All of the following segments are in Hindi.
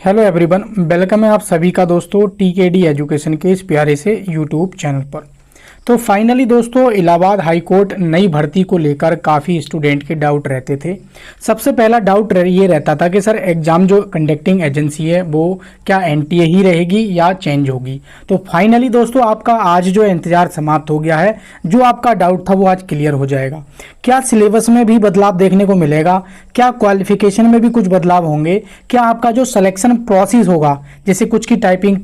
हेलो एवरीवन, वेलकम है आप सभी का दोस्तों टीकेडी एजुकेशन के इस प्यारे से यूट्यूब चैनल पर। तो फाइनली दोस्तों इलाहाबाद हाई कोर्ट नई भर्ती को लेकर काफ़ी स्टूडेंट के डाउट रहते थे। सबसे पहला डाउट ये रहता था कि सर एग्ज़ाम जो कंडक्टिंग एजेंसी है वो क्या एनटीए ही रहेगी या चेंज होगी। तो फाइनली दोस्तों आपका आज जो इंतज़ार समाप्त हो गया है, जो आपका डाउट था वो आज क्लियर हो जाएगा। क्या सिलेबस में भी बदलाव देखने को मिलेगा, क्या क्वालिफिकेशन में भी कुछ बदलाव होंगे, क्या आपका जो सिलेक्शन प्रोसेस होगा, जैसे कुछ की टाइपिंग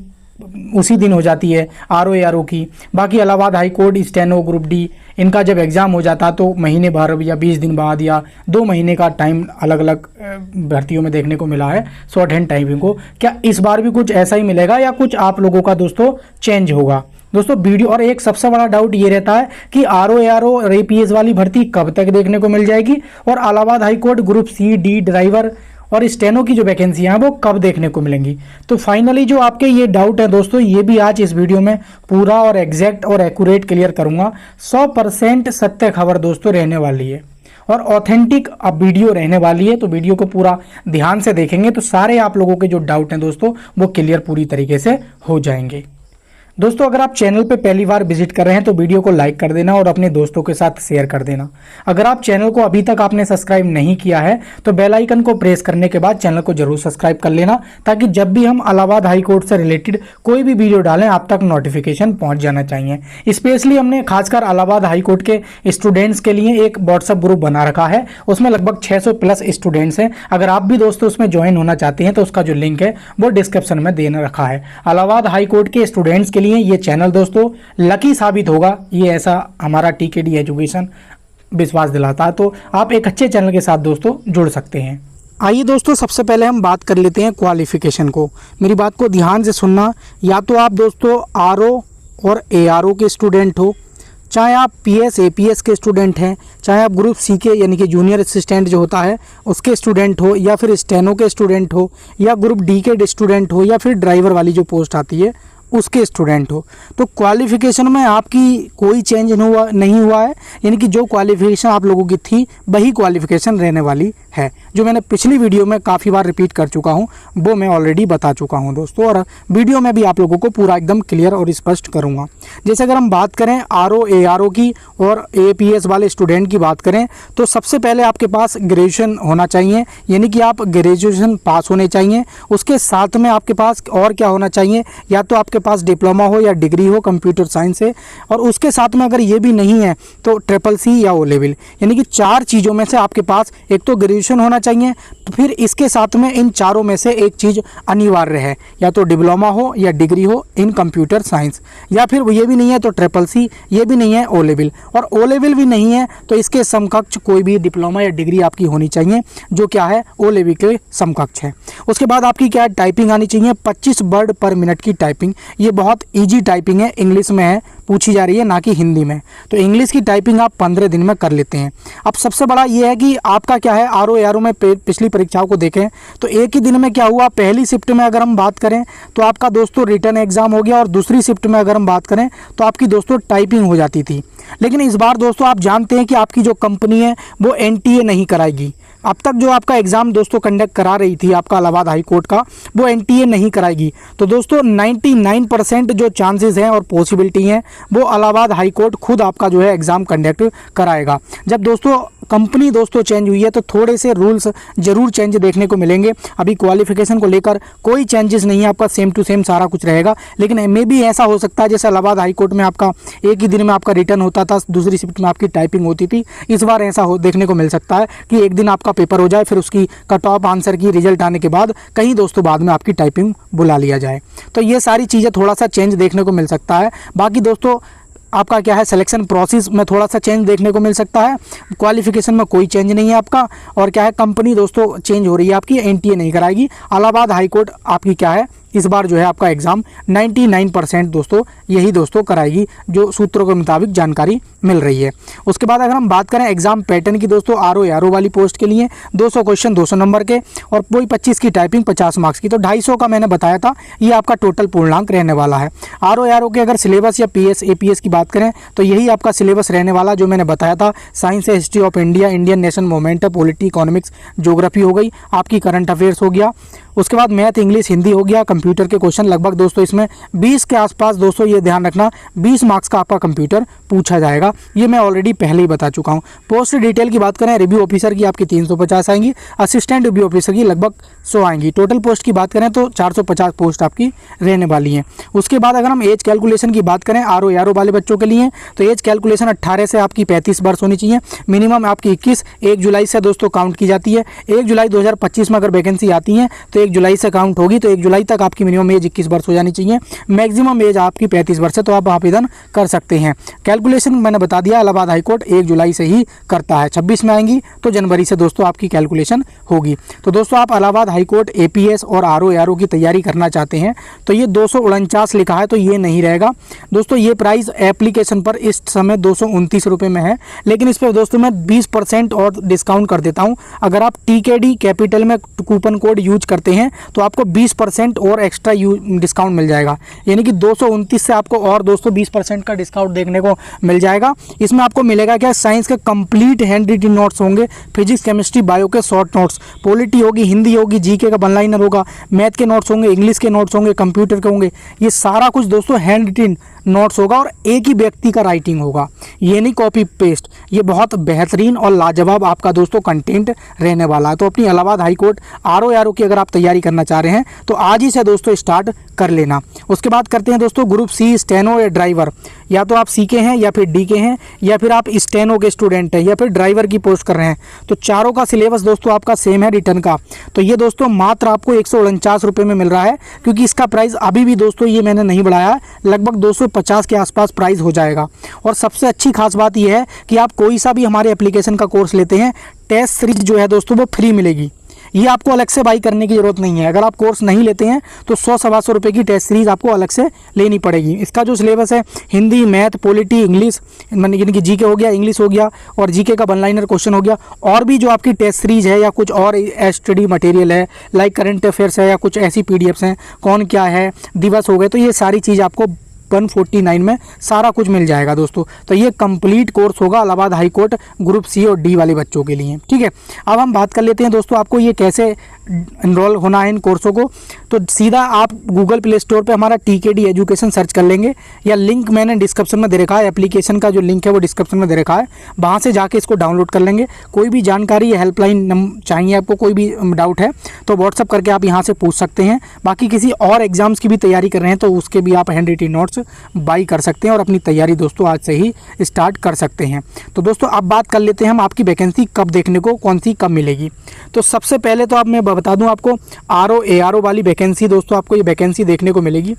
उसी दिन हो जाती है आरओ की, बाकी Allahabad high court steno group D इनका जब एग्ज़ाम हो जाता तो महीने भर या 20 दिन बाद या 2 महीने का टाइम अलग अलग भर्तियों में देखने को मिला है शॉर्ट हैंड टाइपिंग को। क्या इस बार भी कुछ ऐसा ही मिलेगा या कुछ आप लोगों का दोस्तों चेंज होगा दोस्तों वीडियो। और एक सबसे बड़ा डाउट ये रहता है कि आरओ और एपीएस वाली भर्ती कब तक देखने को मिल जाएगी और Allahabad high court group C D driver और स्टेनो की जो वैकेंसियां हैं वो कब देखने को मिलेंगी। तो फाइनली जो आपके ये डाउट है दोस्तों, ये भी आज इस वीडियो में पूरा और एग्जैक्ट और एक्यूरेट क्लियर करूंगा। 100% सत्य खबर दोस्तों रहने वाली है और ऑथेंटिक अब वीडियो रहने वाली है। तो वीडियो को पूरा ध्यान से देखेंगे तो सारे आप लोगों के जो डाउट हैं दोस्तों वो क्लियर पूरी तरीके से हो जाएंगे। दोस्तों अगर आप चैनल पे पहली बार विजिट कर रहे हैं तो वीडियो को लाइक कर देना और अपने दोस्तों के साथ शेयर कर देना। अगर आप चैनल को अभी तक आपने सब्सक्राइब नहीं किया है तो बेल आइकन को प्रेस करने के बाद चैनल को जरूर सब्सक्राइब कर लेना, ताकि जब भी हम इलाहाबाद हाई कोर्ट से रिलेटेड कोई भी वीडियो डालें आप तक नोटिफिकेशन पहुंच जाना चाहिए। स्पेशली हमने खासकर इलाहाबाद हाई कोर्ट के स्टूडेंट्स के लिए एक व्हाट्सअप ग्रुप बना रखा है, उसमें लगभग 600 प्लस स्टूडेंट्स हैं। अगर आप भी दोस्तों उसमें ज्वाइन होना चाहते हैं तो उसका जो लिंक है वो डिस्क्रिप्शन में देना रखा है। इलाहाबाद हाई कोर्ट के स्टूडेंट्स के लिए ये चैनल दोस्तों लकी साबित होगा, ये ऐसा हमारा टीकेडी एजुकेशन विश्वास दिलाता है। तो आप एक अच्छे चैनल के साथ दोस्तों जुड़ सकते हैं। आइए दोस्तों सबसे पहले हम बात कर लेते हैं क्वालिफिकेशन को। मेरी बात को ध्यान से सुनना। या तो आप दोस्तों आरओ और एआरओ के स्टूडेंट हो, चाहे आप पीएस एपीएस के स्टूडेंट हैं, चाहे आप ग्रुप सी के यानी कि जूनियर असिस्टेंट जो होता है उसके स्टूडेंट हो, या फिर स्टेनो के स्टूडेंट हो, या ग्रुप डी के स्टूडेंट हो, या फिर ड्राइवर वाली जो पोस्ट आती है उसके स्टूडेंट हो, तो क्वालिफिकेशन में आपकी कोई चेंज नहीं हुआ है। यानी कि जो क्वालिफिकेशन आप लोगों की थी वही क्वालिफिकेशन रहने वाली है। जो मैंने पिछली वीडियो में काफ़ी बार रिपीट कर चुका हूं वो मैं ऑलरेडी बता चुका हूं दोस्तों, और वीडियो में भी आप लोगों को पूरा एकदम क्लियर और स्पष्ट करूंगा। जैसे अगर हम बात करें आरओ एआरओ की और एपीएस वाले स्टूडेंट की बात करें तो सबसे पहले आपके पास ग्रेजुएशन होना चाहिए, यानी कि आप ग्रेजुएशन पास होने चाहिए। उसके साथ में आपके पास और क्या होना चाहिए, या तो आपके पास डिप्लोमा हो या डिग्री हो कंप्यूटर साइंस से, और उसके साथ में अगर ये भी नहीं है तो CCC या ओ लेवल, यानी कि 4 चीज़ों में से आपके पास एक तो ग्रेजुएशन होना चाहिए। तो फिर इसके साथ में इन चारों में से एक चीज़ अनिवार्य है, या तो डिप्लोमा हो या डिग्री हो इन कंप्यूटर साइंस, या फिर ये भी नहीं है तो CCC, ये भी नहीं है ओ लेवल, और ओ लेवल भी नहीं है तो इसके समकक्ष कोई भी डिप्लोमा या डिग्री आपकी होनी चाहिए जो क्या है ओ लेवल के समकक्ष है। उसके बाद आपकी क्या टाइपिंग आनी चाहिए, 25 वर्ड पर मिनट की टाइपिंग। ये बहुत ईजी टाइपिंग है, इंग्लिश में है, पूछी जा रही है ना कि हिंदी में। तो इंग्लिश की टाइपिंग आप 15 दिन में कर लेते हैं। अब सबसे बड़ा ये है कि आपका क्या है आरओ एआरओ में पिछली परीक्षाओं को देखें तो एक ही दिन में क्या हुआ, पहली शिफ्ट में अगर हम बात करें तो आपका दोस्तों रिटन एग्जाम हो गया, और दूसरी शिफ्ट में अगर हम बात करें तो आपकी दोस्तों टाइपिंग हो जाती थी। लेकिन इस बार दोस्तों आप जानते हैं कि आपकी जो कंपनी है वो एनटीए नहीं कराएगी। अब तक जो आपका एग्ज़ाम दोस्तों कंडक्ट करा रही थी आपका इलाहाबाद हाई कोर्ट का, वो एनटीए नहीं कराएगी। तो दोस्तों 99% जो चांसेस हैं और पॉसिबिलिटी हैं वो इलाहाबाद हाई कोर्ट खुद आपका जो है एग्ज़ाम कंडक्ट कराएगा। जब दोस्तों कंपनी दोस्तों चेंज हुई है तो थोड़े से रूल्स जरूर चेंज देखने को मिलेंगे। अभी क्वालिफिकेशन को लेकर कोई चेंजेस नहीं है, आपका सेम टू सेम सारा कुछ रहेगा। लेकिन मे भी ऐसा हो सकता है जैसे इलाहाबाद हाई कोर्ट में आपका एक ही दिन में आपका रिटर्न होता था, दूसरी शिफ्ट में आपकी टाइपिंग होती थी, इस बार ऐसा देखने को मिल सकता है कि एक दिन आपका पेपर हो जाए, फिर उसकी कट ऑफ आंसर की रिजल्ट आने के बाद कहीं दोस्तों बाद में आपकी टाइपिंग बुला लिया जाए। तो ये सारी चीज़ें थोड़ा सा चेंज देखने को मिल सकता है। बाकी दोस्तों आपका क्या है सिलेक्शन प्रोसेस में थोड़ा सा चेंज देखने को मिल सकता है। क्वालिफिकेशन में कोई चेंज नहीं है आपका, और क्या है कंपनी दोस्तों चेंज हो रही है आपकी, एनटीए नहीं कराएगी। इलाहाबाद हाई कोर्ट आपकी क्या है इस बार जो है आपका एग्ज़ाम 99% दोस्तों यही दोस्तों कराएगी, जो सूत्रों के मुताबिक जानकारी मिल रही है। उसके बाद अगर हम बात करें एग्जाम पैटर्न की दोस्तों, आरओ एआरओ वाली पोस्ट के लिए 200 क्वेश्चन 200 नंबर के, और वही 25 की टाइपिंग 50 मार्क्स की, तो 250 का मैंने बताया था ये आपका टोटल पूर्णांक रहने वाला है। आरओ एआरओ के अगर सिलेबस या पीएस एपीएस की बात करें तो यही आपका सिलेबस रहने वाला जो मैंने बताया था। साइंस है, history of India, Indian nation movement है, पॉलिटी, इकोनॉमिक्स, ज्योग्राफी हो गई, आपकी करंट अफेयर्स हो गया। उसके बाद मैथ, इंग्लिश, हिंदी हो गया। कंप्यूटर के क्वेश्चन लगभग दोस्तों इसमें 20 के आसपास दोस्तों, ये ध्यान रखना 20 मार्क्स का आपका कंप्यूटर पूछा जाएगा, ये मैं ऑलरेडी पहले ही बता चुका हूँ। पोस्ट डिटेल की बात करें, रिव्यू ऑफिसर की आपकी 350 आएंगी, असिस्टेंट रिव्यू ऑफिसर की लगभग 100 आएंगी। टोटल पोस्ट की बात करें तो 450 पोस्ट आपकी रहने वाली हैं। उसके बाद अगर हम एज कैलकुलेशन की बात करें आर ओ वाले बच्चों के लिए, तो एज कैलकुलेशन 18 से आपकी 35 वर्ष होनी चाहिए, मिनिमम आपकी 21। 1 जुलाई से दोस्तों काउंट की जाती है। 1 जुलाई 2025 में अगर वैकेंसी आती है तो 1 जुलाई से काउंट होगी, तो 1 जुलाई तक आपकी मिनिमम एज 21 वर्ष हो जानी चाहिए। मैक्सिमम एज आपकी 35 वर्ष है, तो आप आवेदन कर सकते हैं। कैलकुलेशन मैंने बता दिया, इलाहाबाद हाईकोर्ट 1 जुलाई से ही करता है। 26 में आएंगी तो जनवरी से दोस्तों आपकी कैलकुलेशन होगी। तो दोस्तों आप इलाहाबाद हाईकोर्ट एपीएस और आरओ की तैयारी करना चाहते हैं तो ये 249 लिखा है, तो ये नहीं रहेगा दोस्तों। ये प्राइस एप्लीकेशन पर इस समय 229 रुपये में है, लेकिन इस पर दोस्तों मैं 20% और डिस्काउंट कर देता हूँ। अगर आप टीकेडी कैपिटल में कूपन कोड यूज करते हैं तो आपको 20% और एक्स्ट्रा डिस्काउंट मिल जाएगा, यानी कि 229 से आपको और दोस्तों 20% का डिस्काउंट देखने को मिल जाएगा। इसमें आपको मिलेगा क्या, साइंस के कंप्लीट हैंड रिटन नोट्स होंगे, फिजिक्स, केमिस्ट्री, बायो के शॉर्ट नोट्स, पॉलिटी होगी, हिंदी होगी, जीके का वन लाइनर होगा, मैथ के नोट्स होंगे, इंग्लिश के नोट्स होंगे, कंप्यूटर के होंगे। ये सारा कुछ दोस्तों हैंड रिटन नोट्स होगा और एक ही व्यक्ति का राइटिंग होगा, ये नहीं कॉपी पेस्ट। ये बहुत बेहतरीन और लाजवाब आपका दोस्तों कंटेंट रहने वाला है। तो अपनी इलाहाबाद हाईकोर्ट आरओ की अगर आप तैयारी करना चाह रहे हैं तो आज ही से दोस्तों स्टार्ट कर लेना। उसके बाद करते हैं दोस्तों ग्रुप सी स्टेनो या ड्राइवर, या तो आप सी के हैं या फिर डी के हैं या फिर आप स्टेनो के स्टूडेंट हैं या फिर ड्राइवर की पोस्ट कर रहे हैं, तो चारों का सिलेबस दोस्तों आपका सेम है रिटर्न का। तो ये दोस्तों मात्र आपको 149 रुपये में मिल रहा है, क्योंकि इसका प्राइस अभी भी दोस्तों ये मैंने नहीं बढ़ाया है, लगभग 250 के आसपास प्राइस हो जाएगा। और सबसे अच्छी खास बात यह है कि आप कोई सा भी हमारे एप्लीकेशन का कोर्स लेते हैं, टेस्ट सीरीज जो है दोस्तों वो फ्री मिलेगी, ये आपको अलग से बाई करने की ज़रूरत नहीं है। अगर आप कोर्स नहीं लेते हैं तो 100-125 रुपये की टेस्ट सीरीज़ आपको अलग से लेनी पड़ेगी। इसका जो सिलेबस है हिंदी, मैथ, पॉलिटी, इंग्लिश, यानी कि जीके हो गया, इंग्लिश हो गया और जीके का वन लाइनर क्वेश्चन हो गया, और भी जो आपकी टेस्ट सीरीज़ है या कुछ और स्टडी मटेरियल है लाइक करंट अफेयर्स है या कुछ ऐसी पीडीएफ्स हैं, कौन क्या है, दिवस हो गए, तो ये सारी चीज़ आपको 149 में सारा कुछ मिल जाएगा दोस्तों। तो ये कंप्लीट कोर्स होगा इलाहाबाद हाईकोर्ट ग्रुप सी और डी वाले बच्चों के लिए, ठीक है। अब हम बात कर लेते हैं दोस्तों आपको ये कैसे इनरोल होना है इन कोर्सों को। तो सीधा आप गूगल प्ले स्टोर पे हमारा टीकेडी एजुकेशन सर्च कर लेंगे, या लिंक मैंने डिस्क्रिप्शन में दे रखा है, एप्लीकेशन का जो लिंक है वो डिस्क्रिप्शन में दे रखा है, वहाँ से जाके इसको डाउनलोड कर लेंगे। कोई भी जानकारी या हेल्पलाइन चाहिए आपको, कोई भी डाउट है तो व्हाट्सअप करके आप यहाँ से पूछ सकते हैं। बाकी किसी और एग्जाम्स की भी तैयारी कर रहे हैं तो उसके भी आप हैंड रिटन नोट्स बाई कर सकते हैं और अपनी तैयारी दोस्तों आज से ही स्टार्ट कर सकते हैं। तो दोस्तों अब बात कर लेते हैं हम आपकी वैकेंसी कब देखने को, कौन सी कब मिलेगी। तो सबसे पहले तो आप मैं बता दूं आपको आरओ वाली वैकेंसी दोस्तों आपको ये वैकेंसी देखने को मिलेगी,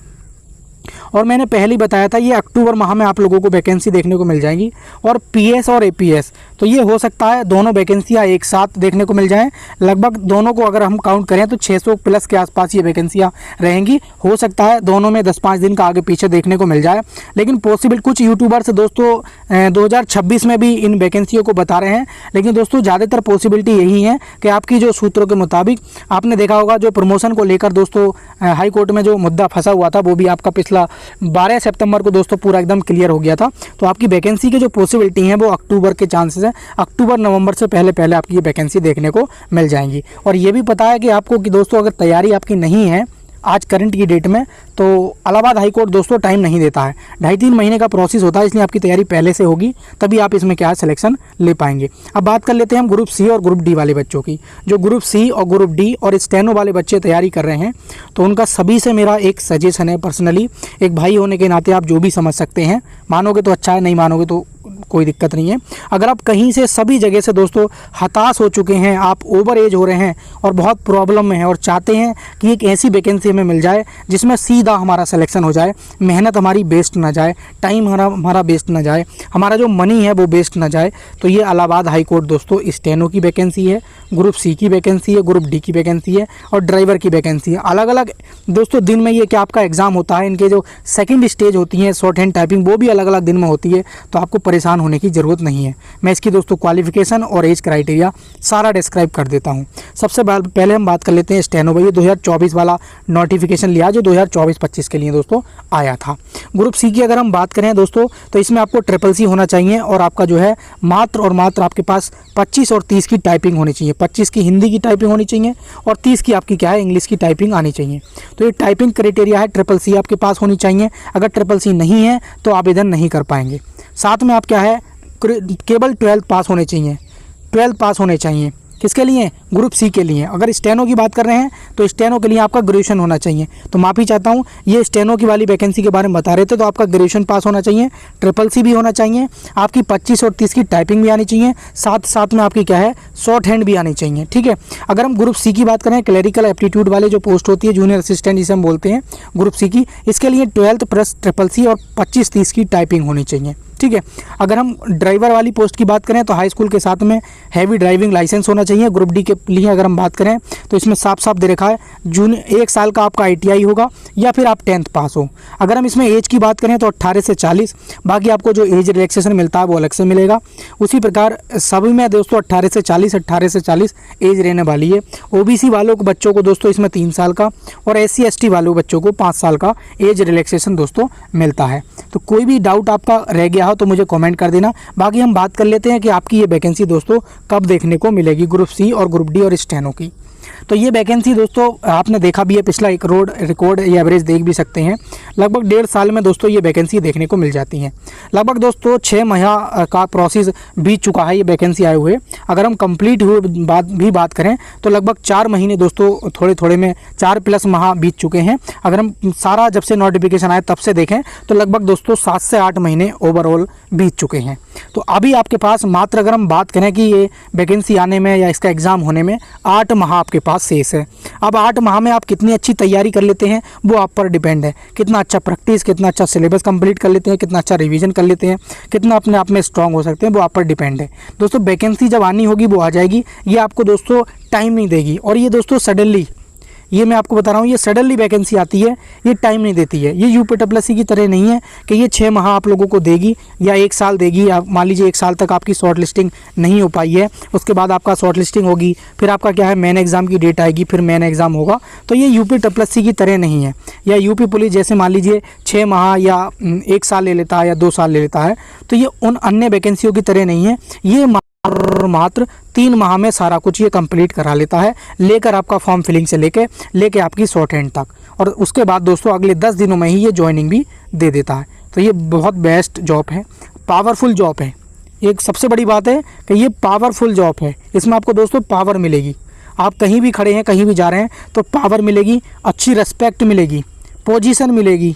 और मैंने पहले ही बताया था ये अक्टूबर माह में आप लोगों को वैकेंसी देखने को मिल जाएगी। और पीएस और एपीएस तो ये हो सकता है दोनों वैकेंसियाँ एक साथ देखने को मिल जाएं। लगभग दोनों को अगर हम काउंट करें तो 600 प्लस के आसपास ये वैकेंसियाँ रहेंगी। हो सकता है दोनों में 10-5 दिन का आगे पीछे देखने को मिल जाए, लेकिन पॉसिबल कुछ यूट्यूबर्स दोस्तों 2026 में भी इन वैकेंसियों को बता रहे हैं। लेकिन दोस्तों ज़्यादातर पॉसिबिलिटी यही है कि आपकी जो सूत्रों के मुताबिक आपने देखा होगा जो प्रमोशन को लेकर दोस्तों हाई कोर्ट में जो मुद्दा फंसा हुआ था वो भी आपका पिछला 12 सितंबर को दोस्तों पूरा एकदम क्लियर हो गया था। तो आपकी वैकेंसी की जो पॉसिबिलिटी है वो अक्टूबर के चांसेस है, अक्टूबर-नवंबर से पहले आपकी ये वैकेंसी देखने को मिल जाएंगी। और ये भी पता है कि आपको कि दोस्तों अगर तैयारी आपकी नहीं है आज करंट की डेट में तो इलाहाबाद हाईकोर्ट दोस्तों टाइम नहीं देता है, 2.5-3 महीने का प्रोसेस होता है, इसलिए आपकी तैयारी पहले से होगी तभी आप इसमें क्या है सिलेक्शन ले पाएंगे। अब बात कर लेते हैं हम ग्रुप सी और ग्रुप डी वाले बच्चों की। जो ग्रुप सी और ग्रुप डी और स्टेनो वाले बच्चे तैयारी कर रहे हैं तो उनका सभी से मेरा एक सजेशन है, पर्सनली एक भाई होने के नाते आप जो भी समझ सकते हैं, मानोगे तो अच्छा है, नहीं मानोगे तो कोई दिक्कत नहीं है। अगर आप कहीं से सभी जगह से दोस्तों हताश हो चुके हैं, आप ओवर एज हो रहे हैं और बहुत प्रॉब्लम में हैं और चाहते हैं कि एक ऐसी वैकेंसी हमें मिल जाए जिसमें सीधा हमारा सिलेक्शन हो जाए, मेहनत हमारी वेस्ट ना जाए, टाइम हमारा वेस्ट ना जाए, हमारा जो मनी है वो वेस्ट ना जाए, तो ये इलाहाबाद हाई कोर्ट दोस्तों स्टेनो की वैकेंसी है, ग्रुप सी की वैकेंसी है, ग्रुप डी की वैकेंसी है और ड्राइवर की वैकेंसी है। अलग अलग दोस्तों दिन में ये क्या आपका एग्ज़ाम होता है, इनके जो सेकेंड स्टेज होती है शॉर्ट हैंड टाइपिंग वो भी अलग अलग दिन में होती है, तो आपको परेशानी परेशान होने की ज़रूरत नहीं है। मैं इसकी दोस्तों क्वालिफिकेशन और एज क्राइटेरिया सारा डिस्क्राइब कर देता हूँ। सबसे पहले हम बात कर लेते हैं स्टेनो भाई, 2024 वाला नोटिफिकेशन लिया जो 2024-25 के लिए दोस्तों आया था। ग्रुप सी की अगर हम बात करें दोस्तों तो इसमें आपको CCC होना चाहिए और आपका जो है मात्र और मात्र आपके पास 25 और 30 की टाइपिंग होनी चाहिए। 25 की हिंदी की टाइपिंग होनी चाहिए और 30 की आपकी क्या है इंग्लिश की टाइपिंग आनी चाहिए। तो ये टाइपिंग क्राइटेरिया है, CCC आपके पास होनी चाहिए। अगर CCC नहीं है तो आवेदन नहीं कर पाएंगे। साथ में आप क्या है केवल 12th पास होने चाहिए। 12th पास होने चाहिए किसके लिए? ग्रुप सी के लिए। अगर स्टेनो की बात कर रहे हैं तो स्टेनो के लिए आपका ग्रेजुएशन होना चाहिए। तो माफ़ी चाहता हूँ, ये स्टेनो की वाली वैकेंसी के बारे में बता रहे थे, तो आपका ग्रेजुएशन पास होना चाहिए, CCC भी होना चाहिए, आपकी 25 और 30 की टाइपिंग भी आनी चाहिए, साथ में आपकी क्या है शॉर्ट हैंड भी आनी चाहिए। ठीक है। अगर हम ग्रुप सी की बात करें, क्लरिकल एप्टीट्यूड वाले जो पोस्ट होती है जूनियर असिस्टेंट जिसे हम बोलते हैं ग्रुप सी की, इसके लिए 12th प्लस CCC और 25-30 की टाइपिंग होनी चाहिए। ठीक है। अगर हम ड्राइवर वाली पोस्ट की बात करें तो हाई स्कूल के साथ में हैवी ड्राइविंग लाइसेंस होना चाहिए। ग्रुप डी के लिए अगर हम बात करें तो इसमें साफ साफ दे रखा है 1 साल का आपका ITI होगा या फिर आप 10th पास हो। अगर हम इसमें एज की बात करें तो 18 से 40, बाकी आपको जो एज रिलैक्सेशन मिलता है वो अलग से मिलेगा। उसी प्रकार सभी में दोस्तों 18 से 40 एज रहने वाली है। OBC वालों को बच्चों को दोस्तों इसमें 3 साल का और SC ST वालों बच्चों को 5 साल का एज रिलैक्सेशन दोस्तों मिलता है। तो कोई भी डाउट आपका रह गया हो तो मुझे कमेंट कर देना। बाकी हम बात कर लेते हैं कि आपकी ये वैकेंसी दोस्तों कब देखने को मिलेगी, ग्रुप सी और ग्रुप डी और स्टेनो की। तो ये वैकेंसी दोस्तों आपने देखा भी है, पिछला एक रिकॉर्ड या एवरेज देख भी सकते हैं। लगभग 1.5 साल में दोस्तों ये वैकेंसी देखने को मिल जाती हैं। लगभग दोस्तों 6 माह का प्रोसेस बीत चुका है ये वैकेंसी आए हुए। अगर हम कंप्लीट हुए बात करें तो लगभग 4 महीने दोस्तों थोड़े में 4+ माह बीत चुके हैं। अगर हम सारा जब से नोटिफिकेशन आया तब से देखें तो लगभग दोस्तों 7 से 8 महीने ओवरऑल बीत चुके हैं। तो अभी आपके पास मात्र अगर हम बात करें कि ये वैकेंसी आने में या इसका एग्ज़ाम होने में 8 माह आपके पास शेष है। अब 8 माह में आप कितनी अच्छी तैयारी कर लेते हैं वो आप पर डिपेंड है। कितना अच्छा प्रैक्टिस, कितना अच्छा सिलेबस कंप्लीट कर लेते हैं, कितना अच्छा रिवीजन कर लेते हैं, कितना अपने आप में स्ट्रांग हो सकते हैं, वो आप पर डिपेंड है। दोस्तों वैकेंसी जब आनी होगी वो आ जाएगी, ये आपको दोस्तों टाइम नहीं देगी। और ये दोस्तों सडनली, ये मैं आपको बता रहा हूँ, ये सडनली वैकेंसी आती है, ये टाइम नहीं देती है। ये UPSSC की तरह नहीं है कि ये 6 माह आप लोगों को देगी या 1 साल देगी। या मान लीजिए 1 साल तक आपकी शॉर्ट लिस्टिंग नहीं हो पाई है, उसके बाद आपका शॉर्ट लिस्टिंग होगी, फिर आपका क्या है मेन एग्ज़ाम की डेट आएगी, फिर मेन एग्ज़ाम होगा। तो ये UPSSC की तरह नहीं है। या UP पुलिस जैसे मान लीजिए 6 माह या 1 साल ले लेता है या 2 साल ले लेता है, तो ये उन अन्य वैकेंसियों की तरह नहीं है। ये मात्र 3 माह में सारा कुछ ये कंप्लीट करा लेता है, लेकर आपका फॉर्म फिलिंग से लेके आपकी शॉर्ट हैंड तक। और उसके बाद दोस्तों अगले 10 दिनों में ही ये ज्वाइनिंग भी दे देता है। तो ये बहुत बेस्ट जॉब है, पावरफुल जॉब है। एक सबसे बड़ी बात है कि ये पावरफुल जॉब है। इसमें आपको दोस्तों पावर मिलेगी। आप कहीं भी खड़े हैं, कहीं भी जा रहे हैं तो पावर मिलेगी, अच्छी रिस्पेक्ट मिलेगी, पोजीशन मिलेगी,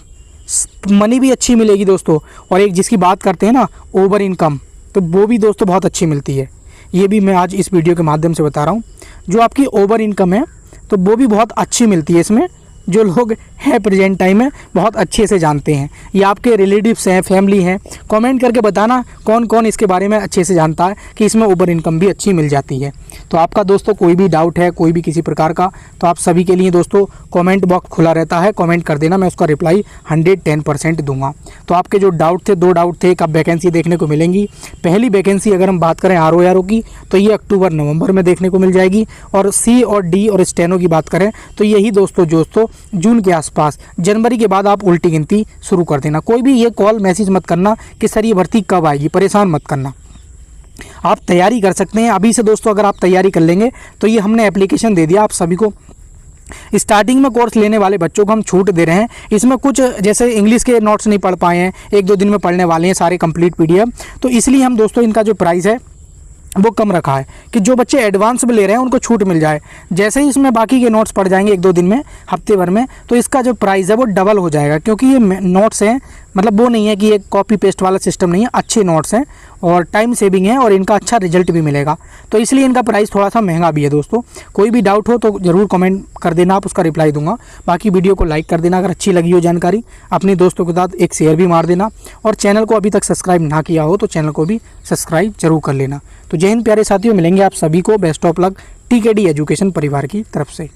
मनी भी अच्छी मिलेगी दोस्तों। और एक जिसकी बात करते हैं ना ओवर इनकम, तो वो भी दोस्तों बहुत अच्छी मिलती है। ये भी मैं आज इस वीडियो के माध्यम से बता रहा हूँ। जो आपकी ओवर इनकम है तो वो भी बहुत अच्छी मिलती है। इसमें जो लोग हैं प्रेजेंट टाइम में बहुत अच्छे से जानते हैं, ये आपके रिलेटिव्स हैं, फैमिली हैं। कमेंट करके बताना कौन कौन इसके बारे में अच्छे से जानता है कि इसमें ओवर इनकम भी अच्छी मिल जाती है। तो आपका दोस्तों कोई भी डाउट है कोई भी किसी प्रकार का, तो आप सभी के लिए दोस्तों कमेंट बॉक्स खुला रहता है, कमेंट कर देना, मैं उसका रिप्लाई 110% दूंगा। तो आपके जो डाउट थे, 2 डाउट थे, कब वैकेंसी देखने को मिलेंगी। पहली वैकेंसी अगर हम बात करें RO की तो ये अक्टूबर-नवंबर में देखने को मिल जाएगी। और C और D और स्टेनो की बात करें तो यही दोस्तों जून के आसपास, जनवरी के बाद आप उल्टी गिनती शुरू कर देना। कोई भी ये कॉल मैसेज मत करना कि सर ये भर्ती कब आएगी, परेशान मत करना। आप तैयारी कर सकते हैं अभी से दोस्तों। अगर आप तैयारी कर लेंगे तो ये हमने एप्लीकेशन दे दिया आप सभी को। स्टार्टिंग में कोर्स लेने वाले बच्चों को हम छूट दे रहे हैं। इसमें कुछ जैसे इंग्लिश के नोट्स नहीं पढ़ पाए हैं, 1-2 दिन में पढ़ने वाले हैं सारे कंप्लीट PDF, तो इसलिए हम दोस्तों इनका जो प्राइस है वो कम रखा है कि जो बच्चे एडवांस में ले रहे हैं उनको छूट मिल जाए। जैसे ही इसमें बाकी के नोट्स पड़ जाएंगे 1-2 दिन में, हफ्ते भर में, तो इसका जो प्राइस है वो डबल हो जाएगा। क्योंकि ये नोट्स हैं, मतलब वो नहीं है कि ये कॉपी पेस्ट वाला सिस्टम नहीं है, अच्छे नोट्स हैं और टाइम सेविंग है और इनका अच्छा रिजल्ट भी मिलेगा। तो इसलिए इनका प्राइस थोड़ा सा महंगा भी है दोस्तों। कोई भी डाउट हो तो ज़रूर कमेंट कर देना, आप उसका रिप्लाई दूंगा। बाकी वीडियो को लाइक कर देना, अगर अच्छी लगी हो जानकारी अपने दोस्तों के साथ एक शेयर भी मार देना। और चैनल को अभी तक सब्सक्राइब ना किया हो तो चैनल को भी सब्सक्राइब जरूर कर लेना। तो जय हिंद प्यारे साथियों, मिलेंगे आप सभी को। Best of luck TKD education परिवार की तरफ से।